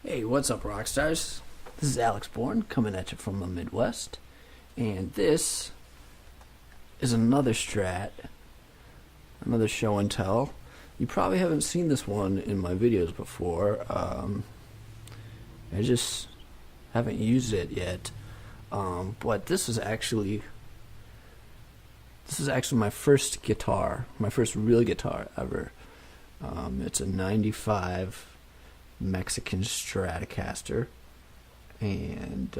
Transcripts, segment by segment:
Hey, what's up, rock stars? This is Alex Bourne coming at you from the Midwest, and this is another Strat, another show and tell. You probably haven't seen this one in my videos before. I just haven't used it yet, but this is actually my first guitar, my first real guitar ever. It's a '95 Mexican Stratocaster, and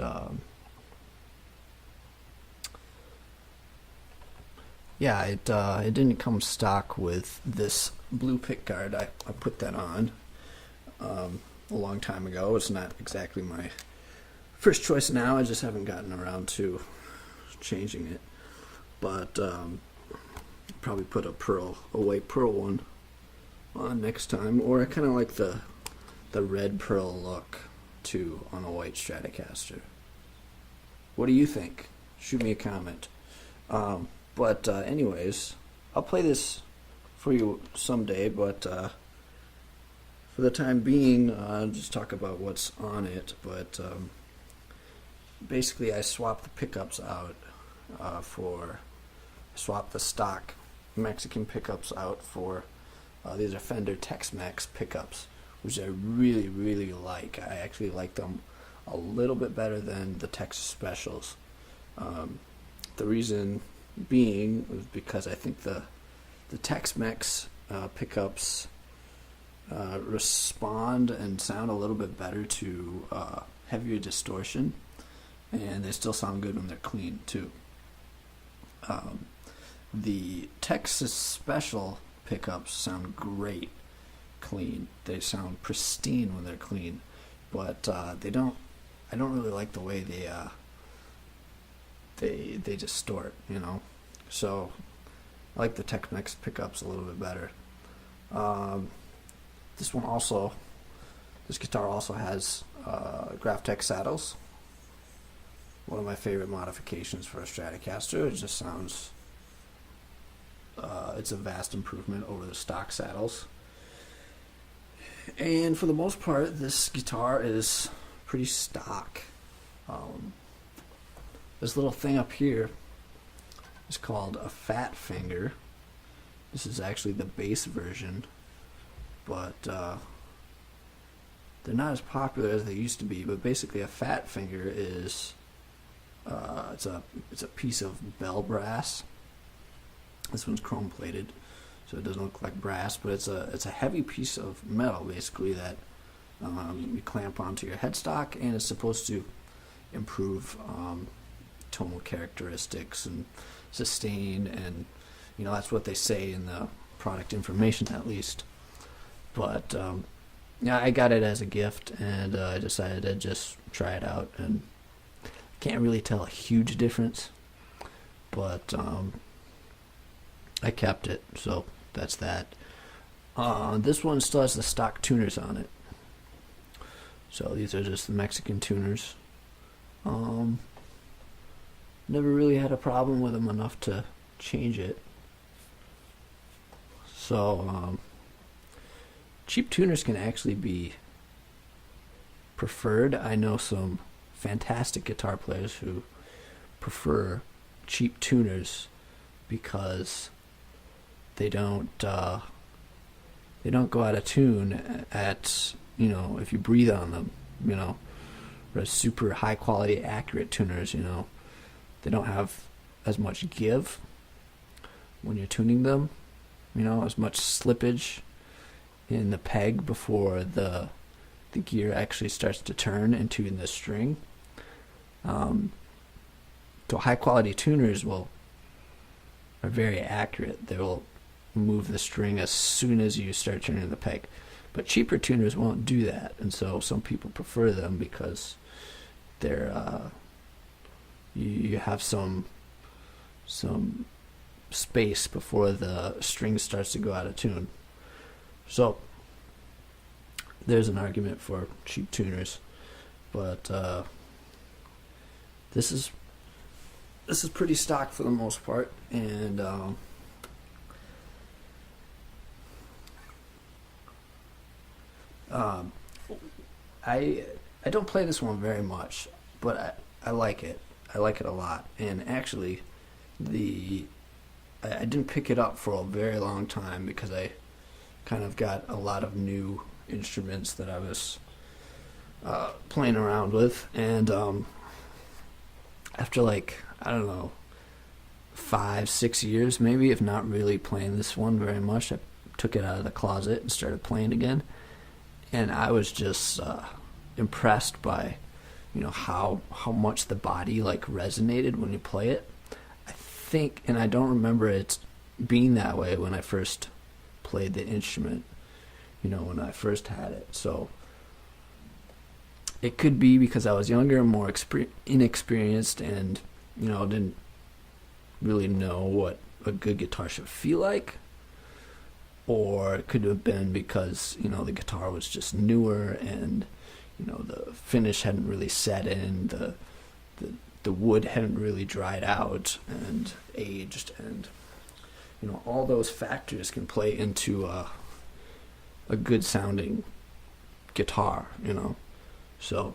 yeah, it didn't come stock with this blue pick guard. I put that on a long time ago. It's not exactly my first choice now. I just haven't gotten around to changing it, but probably put a white pearl one on next time. Or I kind of like the red pearl look too on a white Stratocaster. What do you think? Shoot me a comment. But anyways, I'll play this for you someday, but for the time being, I'll just talk about what's on it. But basically I swapped the pickups out swapped the stock Mexican pickups out for these are Fender Tex-Mex pickups, which I really, really like. I actually like them a little bit better than the Texas Specials. The reason being was because I think the Tex-Mex pickups respond and sound a little bit better to heavier distortion, and they still sound good when they're clean too. The Texas Special pickups sound great clean. They sound pristine when they're clean, but they don't. I don't really like the way they distort, you know. So I like the Tex-Mex pickups a little bit better. This guitar also has Graphtec saddles. One of my favorite modifications for a Stratocaster. It just sounds. It's a vast improvement over the stock saddles. And for the most part, this guitar is pretty stock. This little thing up here is called a fat finger. This is actually the bass version, but they're not as popular as they used to be. But basically, a fat finger is it's a piece of bell brass. This one's chrome plated, so it doesn't look like brass, but it's a heavy piece of metal basically that you clamp onto your headstock, and it's supposed to improve tonal characteristics and sustain, and you know that's what they say in the product information at least. But yeah, I got it as a gift, and I decided to just try it out, and can't really tell a huge difference, but I kept it, so that's that. This one still has the stock tuners on it. So these are just the Mexican tuners. Never really had a problem with them enough to change it. So cheap tuners can actually be preferred. I know some fantastic guitar players who prefer cheap tuners because they don't go out of tune at, you know, if you breathe on them, you know. Whereas super high quality accurate tuners, you know, they don't have as much give when you're tuning them, you know, as much slippage in the peg before the gear actually starts to turn into the string. So high quality tuners are very accurate. They will move the string as soon as you start turning the peg, but cheaper tuners won't do that, and so some people prefer them because they're you have some space before the string starts to go out of tune. So there's an argument for cheap tuners, but this is pretty stock for the most part, and I don't play this one very much, but I like it. I like it a lot. And actually, I didn't pick it up for a very long time because I kind of got a lot of new instruments that I was playing around with, and after like, I don't know, 5-6 years maybe, if not really playing this one very much, I took it out of the closet and started playing again, and I was just impressed by, you know, how much the body like resonated when you play it. I think, and I don't remember it being that way when I first played the instrument, you know, when I first had it. So it could be because I was younger and more inexperienced, and, you know, didn't really know what a good guitar should feel like. Or it could have been because, you know, the guitar was just newer and, you know, the finish hadn't really set in, the wood hadn't really dried out and aged, and, you know, all those factors can play into a good sounding guitar, you know. So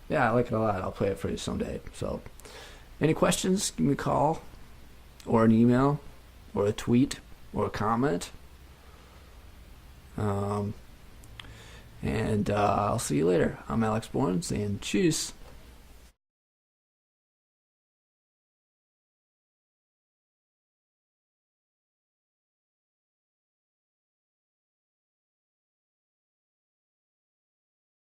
yeah, I like it a lot. I'll play it for you someday. So any questions, give me a call or an email or a tweet or a comment. And I'll see you later. I'm Alex Bourne saying tschüss.